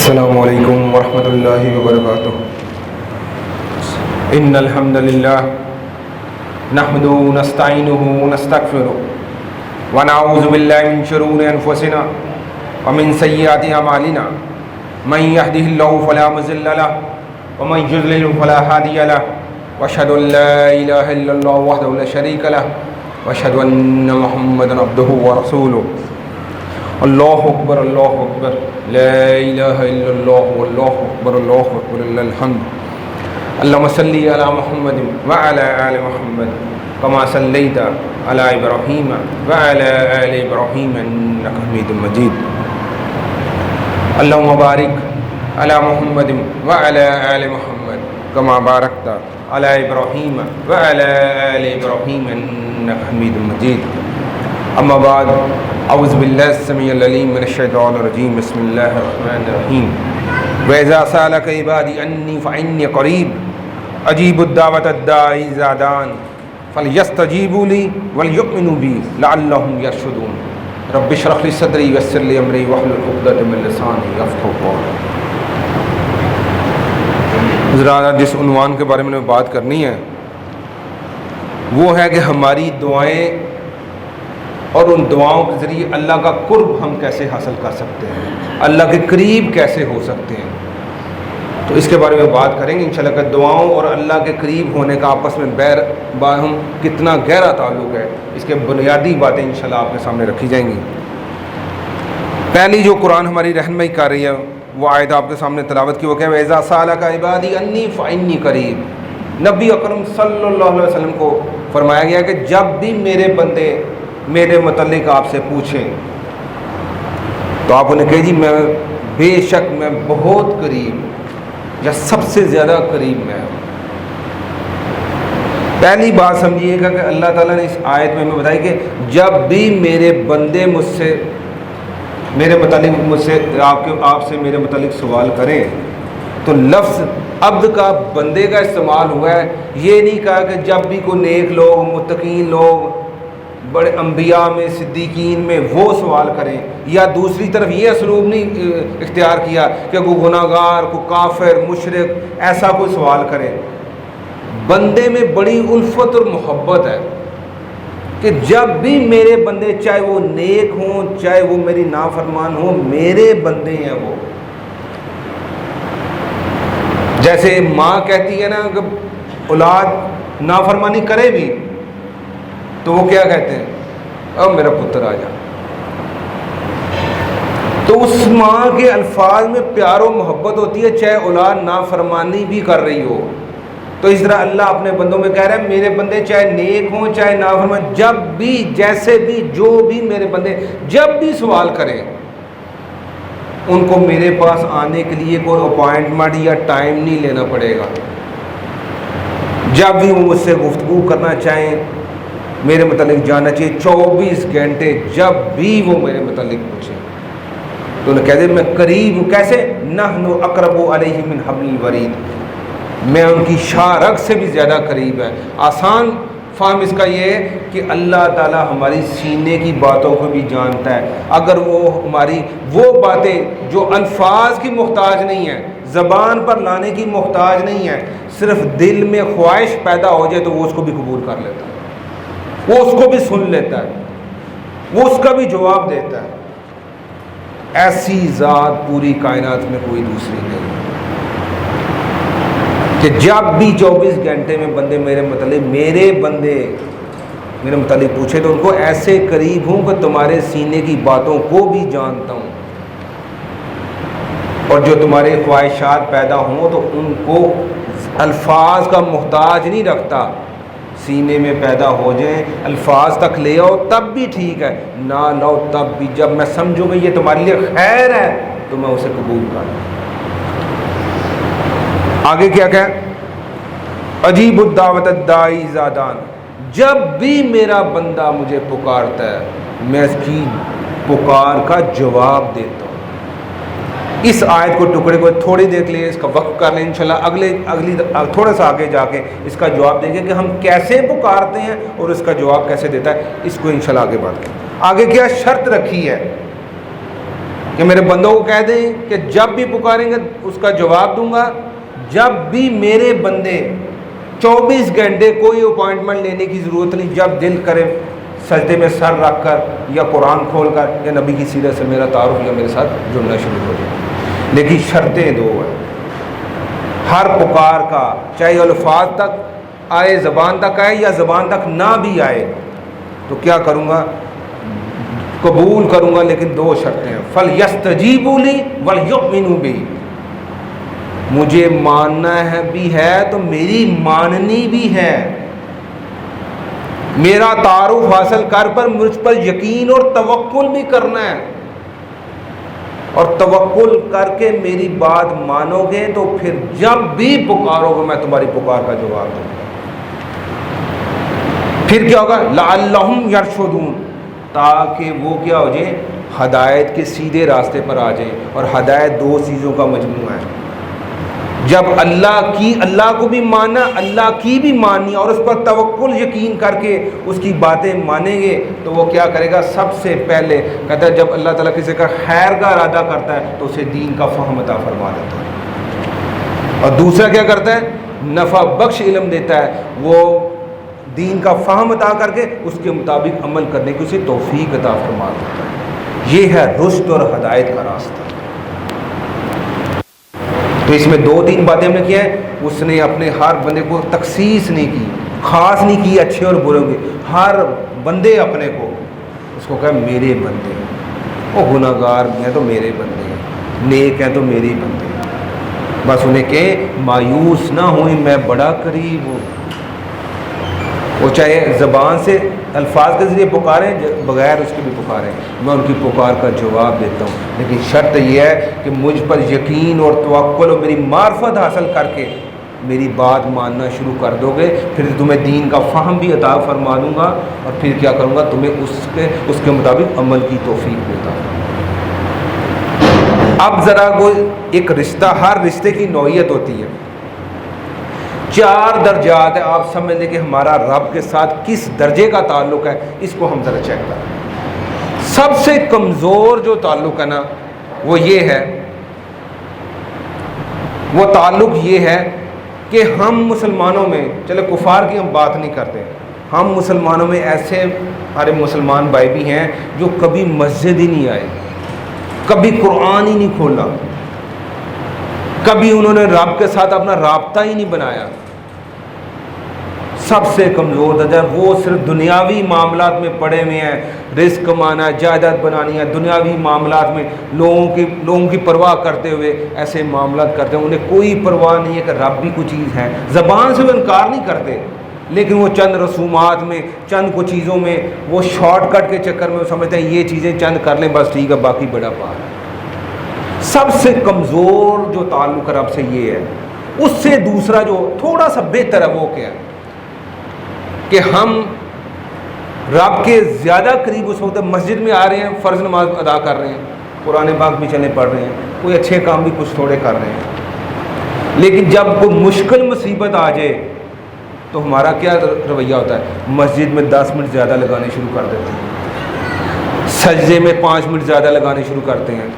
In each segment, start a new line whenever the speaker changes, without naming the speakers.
السلام علیکم ورحمۃ اللہ وبرکاتہ۔ ان الحمد للہ نحمده ونستعینه ونستغفره ونعوذ باللہ من شرور انفسنا ومن سیئات اعمالنا من يهده الله فلا مضل له ومن يضلل فلا هادي له واشهد ان لا اله الا الله وحده لا شريك له واشهد ان محمدا عبده ورسوله۔ اللہ اکبر لا الہ الا اللہ واللہ اکبر للہ الحمد۔ اللہم صلی علی محمد وعلی آل محمد کما صلیت علی ابراہیم وعلی آل ابراہیم انک حمید مجید۔ اللہم بارک علی محمد وعلی آل محمد کما بارکت علی ابراہیم وعلی آل ابراہیم انک حمید مجید۔ اما بعد، اعوذ باللہ السمیع العلیم من الشیطان الرجیم، بسم اللہ الرحمن الرحیم۔ وَإِذَا سَأَلَكَ عِبَادِي عَنِّي فَإِنِّي قَرِيبٌ أَجِيبُ الدَّعْوَةَ الدَّاعِيَ إِذَا دَعَانِ فَلْيَسْتَجِيبُوا لِي وَلْيُؤْمِنُوا بِي لَعَلَّهُمْ يَرْشُدُونَ۔ رَبِّ اشْرَحْ لِي صَدْرِي وَيَسِّرْ لِي أَمْرِي وَاحْلُلْ عُقْدَةً مِّن لِّسَانِي يَفْقَهُوا قَوْلِي۔ حضرات، جس عنوان کے بارے میں بات کرنی ہے وہ ہے کہ ہماری دعائیں اور ان دعاؤں کے ذریعے اللہ کا قرب ہم کیسے حاصل کر سکتے ہیں، اللہ کے قریب کیسے ہو سکتے ہیں۔ تو اس کے بارے میں بات کریں گے انشاءاللہ کہ دعاؤں اور اللہ کے قریب ہونے کا آپس میں باہم کتنا گہرا تعلق ہے۔ اس کے بنیادی باتیں انشاءاللہ آپ کے سامنے رکھی جائیں گی۔ پہلی جو قرآن ہماری رہنمائی کر رہی ہے وہ آیت آپ کے سامنے تلاوت کی، وہ کہ وَإِذَا سَأَلَكَ عِبَادِي عَنِّي فَإِنِّي قَرِيبٌ۔ نبی اکرم صلی اللہ علیہ وسلم کو فرمایا گیا کہ جب بھی میرے بندے میرے متعلق آپ سے پوچھیں تو آپ انہیں کہے جی میں بے شک میں بہت قریب یا سب سے زیادہ قریب میں ہوں۔ پہلی بات سمجھیے گا کہ اللہ تعالیٰ نے اس آیت میں ہمیں بتائی کہ جب بھی میرے بندے مجھ سے آپ سے میرے متعلق سوال کریں تو لفظ عبد کا بندے کا استعمال ہوا ہے۔ یہ نہیں کہا کہ جب بھی کوئی نیک لوگ متقین لوگ بڑے انبیاء میں صدیقین میں وہ سوال کریں، یا دوسری طرف یہ اسلوب نہیں اختیار کیا کہ کوئی گناہ گار کوئی کافر مشرک ایسا کوئی سوال کرے۔ بندے میں بڑی الفت اور محبت ہے کہ جب بھی میرے بندے چاہے وہ نیک ہوں چاہے وہ میری نافرمان ہوں میرے بندے ہیں وہ۔ جیسے ماں کہتی ہے نا کہ اولاد نافرمانی کرے بھی تو وہ کیا کہتے ہیں، اب میرا پتر آ جا۔ تو اس ماں کے الفاظ میں پیار و محبت ہوتی ہے چاہے اولاد نافرمانی بھی کر رہی ہو۔ تو اس طرح اللہ اپنے بندوں میں کہہ رہا ہے میرے بندے چاہے نیک ہوں چاہے نافرمان، جب بھی جیسے بھی جو بھی میرے بندے جب بھی سوال کریں ان کو میرے پاس آنے کے لیے کوئی اپوائنٹمنٹ یا ٹائم نہیں لینا پڑے گا۔ جب بھی وہ مجھ سے گفتگو کرنا چاہیں میرے متعلق جاننا چاہیے 24 گھنٹے جب بھی وہ میرے متعلق پوچھیں تو انہیں کہہ دے میں قریب ہوں۔ کیسے؟ نحن اقرب علیہ من حبل الورید، میں ان کی شاہ رگ سے بھی زیادہ قریب ہے۔ آسان فہم اس کا یہ ہے کہ اللہ تعالی ہماری سینے کی باتوں کو بھی جانتا ہے۔ اگر وہ ہماری وہ باتیں جو الفاظ کی محتاج نہیں ہیں زبان پر لانے کی محتاج نہیں ہے، صرف دل میں خواہش پیدا ہو جائے تو وہ اس کو بھی قبول کر لیتا ہے، وہ اس کو بھی سن لیتا ہے، وہ اس کا بھی جواب دیتا ہے۔ ایسی ذات پوری کائنات میں کوئی دوسری نہیں کہ جب بھی 24 گھنٹے میں بندے میرے متعلق پوچھے تو ان کو ایسے قریب ہوں کہ تمہارے سینے کی باتوں کو بھی جانتا ہوں، اور جو تمہارے خواہشات پیدا ہوں تو ان کو الفاظ کا محتاج نہیں رکھتا، سینے میں پیدا ہو جائیں الفاظ تک لے آؤ تب بھی ٹھیک ہے، نہ لاؤ تب بھی، جب میں سمجھوں گا یہ تمہارے لیے خیر ہے تو میں اسے قبول کر لوں۔ آگے کیا کہ اجیب الدعوۃ الداعی اذا دعان، جب بھی میرا بندہ مجھے پکارتا ہے میں اس کی پکار کا جواب دیتا ہوں۔ اس آیت کو ٹکڑے کو تھوڑی دیر کے لیے اس کا وقف کر لیں، انشاءاللہ اگلی تھوڑا سا آگے جا کے اس کا جواب دیں گے کہ ہم کیسے پکارتے ہیں اور اس کا جواب کیسے دیتا ہے، اس کو انشاءاللہ آگے بات کریں۔ آگے کیا شرط رکھی ہے کہ میرے بندوں کو کہہ دیں کہ جب بھی پکاریں گے اس کا جواب دوں گا. جب بھی میرے بندے 24 گھنٹے کوئی اپوائنٹمنٹ لینے کی ضرورت نہیں, جب دل کرے سجدے میں سر رکھ کر یا قرآن کھول کر یا نبی کی سیرت سے میرا تعارف یا میرے ساتھ جڑنا شروع ہو جائے. لیکن شرطیں دو ہیں ہر پکار کا, چاہے الفاظ تک آئے, زبان تک آئے یا زبان تک نہ بھی آئے تو کیا کروں گا, قبول کروں گا, لیکن دو شرطیں ہیں. فَلْيَسْتَجِيبُوا لِي وَلْيُؤْمِنُوا بِي, مجھے ماننا ہے بھی ہے تو میری ماننی بھی ہے, میرا تعارف حاصل کر پر مجھ پر یقین اور توکل بھی کرنا ہے, اور توکل کر کے میری بات مانو گے تو پھر جب بھی پکارو گے میں تمہاری پکار کا جواب دوں گا. پھر کیا ہوگا, لعلہم یرشدون, تاکہ وہ کیا ہو جائے, ہدایت کے سیدھے راستے پر آ جائیں. اور ہدایت دو چیزوں کا مجموعہ ہے. جب اللہ کو بھی ماننا, اللہ کی بھی ماننی اور اس پر توکل یقین کر کے اس کی باتیں مانیں گے تو وہ کیا کرے گا, سب سے پہلے کہتا ہے جب اللہ تعالیٰ کسی کا خیر کا ارادہ کرتا ہے تو اسے دین کا فہم عطا فرما دیتا ہے. اور دوسرا کیا کرتا ہے, نفع بخش علم دیتا ہے, وہ دین کا فہم عطا کر کے اس کے مطابق عمل کرنے کی اسے توفیق عطا فرما دیتا ہے. یہ ہے رشد اور ہدایت کا راستہ. تو اس میں دو تین باتیں ہم نے کیا ہے, اس نے اپنے ہر بندے کو تخصیص نہیں کی, خاص نہیں کی اچھے اور برے کے, ہر بندے اپنے کو اس کو کہا میرے بندے, وہ گناہ گار ہیں تو میرے بندے ہیں, نیک ہیں تو میرے بندے ہیں. بس انہیں کہ مایوس نہ ہوئیں, میں بڑا قریب ہوں. وہ چاہے زبان سے الفاظ کے ذریعے پکاریں, بغیر اس کے بھی پکاریں, میں ان کی پکار کا جواب دیتا ہوں. لیکن شرط یہ ہے کہ مجھ پر یقین اور توکل اور میری معرفت حاصل کر کے میری بات ماننا شروع کر دو گے, پھر تمہیں دین کا فہم بھی عطا فرما دوں گا, اور پھر کیا کروں گا, تمہیں اس کے مطابق عمل کی توفیق دیتا ہوں. اب ذرا کوئی ایک رشتہ, ہر رشتے کی نوعیت ہوتی ہے, 4 درجات ہیں. آپ سمجھ لیں کہ ہمارا رب کے ساتھ کس درجے کا تعلق ہے, اس کو ہم ذرا چیک کریں. سب سے کمزور جو تعلق ہے نا وہ یہ ہے, وہ تعلق یہ ہے کہ ہم مسلمانوں میں, چلے کفار کی ہم بات نہیں کرتے, ہم مسلمانوں میں ایسے ہمارے مسلمان بھائی بھی ہیں جو کبھی مسجد ہی نہیں آئے, کبھی قرآن ہی نہیں کھولا, کبھی انہوں نے رب کے ساتھ اپنا رابطہ ہی نہیں بنایا. سب سے کمزور درجہ وہ صرف دنیاوی معاملات میں پڑے ہوئے ہیں, رزق کمانا, جائیداد بنانی ہے, دنیاوی معاملات میں لوگوں کی پرواہ کرتے ہوئے ایسے معاملات کرتے ہیں. انہیں کوئی پرواہ نہیں ہے کہ رب بھی کوئی چیز ہے, زبان سے وہ انکار نہیں کرتے, لیکن وہ چند رسومات میں, چند کچھ چیزوں میں, وہ شارٹ کٹ کے چکر میں وہ سمجھتے ہیں یہ چیزیں چند کر لیں بس ٹھیک ہے, باقی بڑا پار ہے. سب سے کمزور جو تعلق رب سے یہ ہے. اس سے دوسرا جو تھوڑا سا بہتر ہے وہ کیا ہے کہ ہم رب کے زیادہ قریب اس وقت مسجد میں آ رہے ہیں, فرض نماز ادا کر رہے ہیں, قرآن پاک بھی چلے پڑھ رہے ہیں, کوئی اچھے کام بھی کچھ تھوڑے کر رہے ہیں, لیکن جب کوئی مشکل مصیبت آ جائے تو ہمارا کیا رویہ ہوتا ہے, مسجد میں 10 منٹ زیادہ لگانے شروع کر دیتے ہیں, سجدے میں 5 منٹ زیادہ لگانے شروع کرتے ہیں,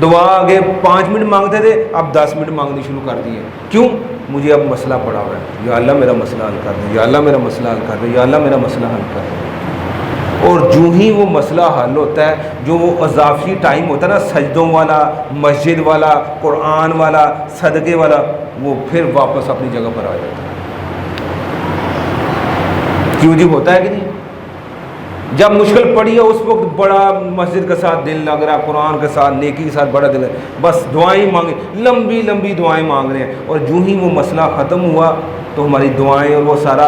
دعا آگے 5 منٹ مانگتے تھے اب 10 منٹ مانگنی شروع کر دیے. کیوں؟ مجھے اب مسئلہ پڑا ہوا ہے, یا اللہ میرا مسئلہ حل کر دے, یا اللہ میرا مسئلہ حل کر دے, یا اللہ میرا مسئلہ حل کر دے. اور جو ہی وہ مسئلہ حل ہوتا ہے, جو وہ اضافی ٹائم ہوتا ہے نا, سجدوں والا, مسجد والا, قرآن والا, صدقے والا, وہ پھر واپس اپنی جگہ پر آ جاتا ہے. کیوں جی, ہوتا ہے کہ نہیں؟ جب مشکل پڑی ہے اس وقت بڑا مسجد کے ساتھ دل لگ رہا ہے, قرآن کے ساتھ, نیکی کے ساتھ بڑا دل ہے, بس دعائیں مانگیں, لمبی لمبی دعائیں مانگ رہے ہیں. اور جو ہی وہ مسئلہ ختم ہوا تو ہماری دعائیں اور وہ سارا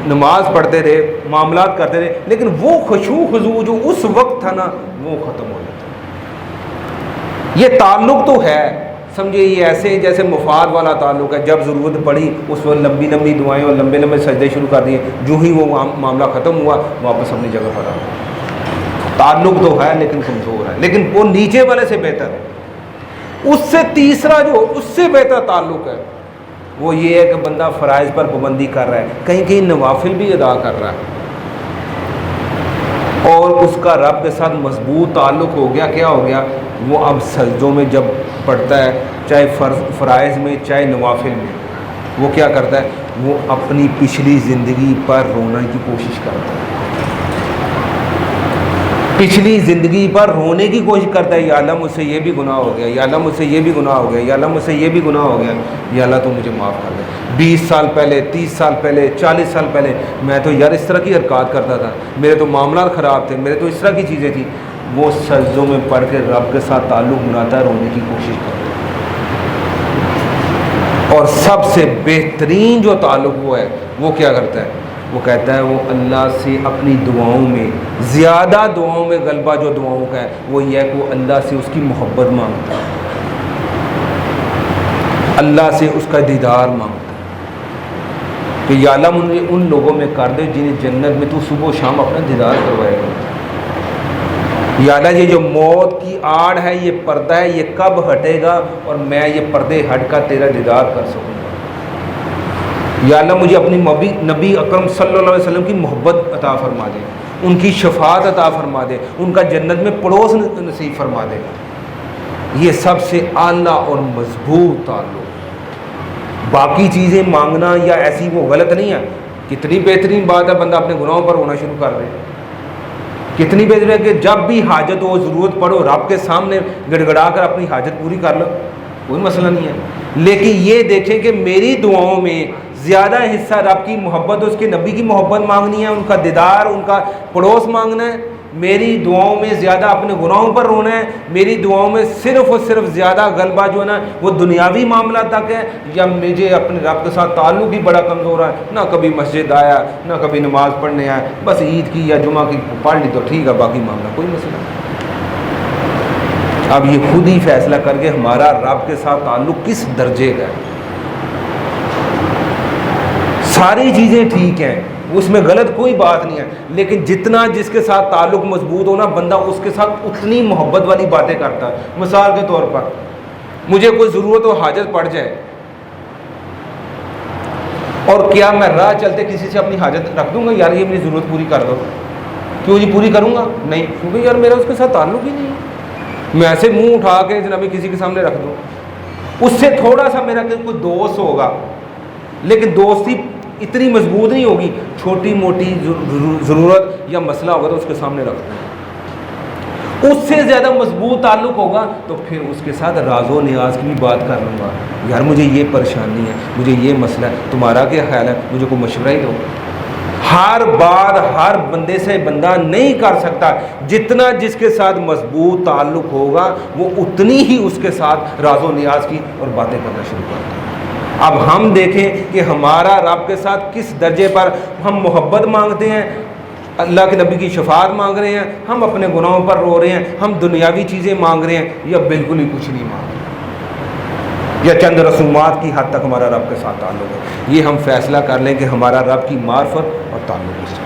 نماز پڑھتے رہے, معاملات کرتے رہے, لیکن وہ خشوع خضوع جو اس وقت تھا نا وہ ختم ہو جاتا. یہ تعلق تو ہے, سمجھے, یہ ایسے جیسے مفاد والا تعلق ہے, جب ضرورت پڑی اس وقت لمبی لمبی دعائیں اور لمبے لمبے سجدے شروع کر دیے, جو ہی وہ معاملہ ختم ہوا واپس اپنی جگہ پر آ گیا. تعلق تو ہے لیکن کمزور ہے, لیکن وہ نیچے والے سے بہتر ہے. اس سے تیسرا جو اس سے بہتر تعلق ہے وہ یہ ہے کہ بندہ فرائض پر پابندی کر رہا ہے, کہیں کہیں نوافل بھی ادا کر رہا ہے. اور اس کا رب کے ساتھ مضبوط تعلق ہو گیا، کیا ہو گیا؟ وہ اب سجدوں میں جب پڑھتا ہے، چاہے فرائض میں چاہے نوافل میں، وہ کیا کرتا ہے؟ وہ اپنی پچھلی زندگی پر رونے کی کوشش کرتا ہے، پچھلی زندگی پر رونے کی کوشش کرتا ہے، یا اللہ مجھ سے یہ بھی گناہ ہو گیا، یا اللہ مجھ سے یہ بھی گناہ ہو گیا، یا اللہ مجھ سے یہ بھی گناہ ہو گیا، یا اللہ تو مجھے معاف کر دے۔ 20 سال پہلے، 30 سال پہلے، 40 سال پہلے میں تو یار اس طرح کی حرکات کرتا تھا، میرے تو معاملات خراب تھے، میرے تو اس طرح کی چیزیں تھیں۔ وہ سجدوں میں پڑھ کے رب کے ساتھ تعلق بناتا ہے، رونے کی کوشش کرتا ہے۔ اور سب سے بہترین جو تعلق وہ ہے، وہ کیا کرتا ہے؟ وہ کہتا ہے وہ اللہ سے اپنی دعاؤں میں، زیادہ دعاؤں میں غلبہ جو دعاؤں کا ہے وہ یہ ہے کہ وہ اللہ سے اس کی محبت مانگتا ہے، اللہ سے اس کا دیدار مانگتا ہے کہ یا اللہ مجھے ان لوگوں میں کر دے جنہیں جنت میں تو صبح و شام اپنا دیدار کروائے گا۔ یا اللہ یہ جو موت کی آڑ ہے، یہ پردہ ہے، یہ کب ہٹے گا اور میں یہ پردے ہٹ کر تیرا دیدار کر سکوں گا۔ یا اللہ مجھے اپنی نبی اکرم صلی اللہ علیہ وسلم کی محبت عطا فرما دے، ان کی شفاعت عطا فرما دے، ان کا جنت میں پڑوس نصیب فرما دے۔ یہ سب سے اعلیٰ اور مضبوط تعلق۔ باقی چیزیں مانگنا یا ایسی وہ غلط نہیں ہے، کتنی بہترین بات ہے بندہ اپنے گناہوں پر رونا شروع کر دے، کتنی بہترین ہے کہ جب بھی حاجت ہو، ضرورت پڑو، رب کے سامنے گڑ گڑا کر اپنی حاجت پوری کر لو، کوئی مسئلہ نہیں ہے۔ لیکن یہ دیکھیں کہ میری دعاؤں میں زیادہ حصہ رب کی محبت، اس کے نبی کی محبت مانگنی ہے، ان کا دیدار، ان کا پڑوس مانگنا ہے۔ میری دعاؤں میں زیادہ اپنے گناہوں پر رونا ہے، میری دعاؤں میں صرف اور صرف زیادہ غلبہ جو ہے نا وہ دنیاوی معاملہ تک ہے، یا مجھے اپنے رب کے ساتھ تعلق ہی بڑا کمزور ہے، نہ کبھی مسجد آیا، نہ کبھی نماز پڑھنے آیا، بس عید کی یا جمعہ کی پڑھ لی تو ٹھیک ہے، باقی معاملہ کوئی مسئلہ نہیں۔ اب یہ خود ہی فیصلہ کر کے ہمارا رب کے ساتھ تعلق کس درجے کا ہے۔ ساری چیزیں ٹھیک ہیں، اس میں غلط کوئی بات نہیں ہے، لیکن جتنا جس کے ساتھ تعلق مضبوط ہونا، بندہ اس کے ساتھ اتنی محبت والی باتیں کرتا ہے۔ مثال کے طور پر مجھے کوئی ضرورت و حاجت پڑ جائے، اور کیا میں راہ چلتے کسی سے اپنی حاجت رکھ دوں گا یار یہ میری ضرورت پوری کر دو؟ کیوں جی پوری کروں گا؟ نہیں، کیونکہ یار میرا اس کے ساتھ تعلق ہی نہیں ہے۔ میں ایسے منہ اٹھا کے جناب کسی کے سامنے رکھ دوں، اس سے تھوڑا سا میرا کوئی دوست ہوگا، لیکن دوستی اتنی مضبوط نہیں ہوگی، چھوٹی موٹی ضرورت یا مسئلہ ہوگا تو اس کے سامنے رکھ دیں۔ اس سے زیادہ مضبوط تعلق ہوگا تو پھر اس کے ساتھ راز و نیاز کی بھی بات کر لوں گا، یار مجھے یہ پریشانی ہے، مجھے یہ مسئلہ ہے، تمہارا کیا خیال ہے، مجھے کوئی مشورہ ہی دو۔ ہر بات ہر بندے سے بندہ نہیں کر سکتا، جتنا جس کے ساتھ مضبوط تعلق ہوگا وہ اتنی ہی اس کے ساتھ راز و نیاز کی اور باتیں کرنا شروع کرتا ہے۔ اب ہم دیکھیں کہ ہمارا رب کے ساتھ کس درجے پر ہم محبت مانگتے ہیں، اللہ کے نبی کی شفاعت مانگ رہے ہیں، ہم اپنے گناہوں پر رو رہے ہیں، ہم دنیاوی چیزیں مانگ رہے ہیں، یا بالکل ہی کچھ نہیں مانگ رہے، یا چند رسومات کی حد تک ہمارا رب کے ساتھ تعلق ہے۔ یہ ہم فیصلہ کر لیں کہ ہمارا رب کی معرفت اور تعلق اس سے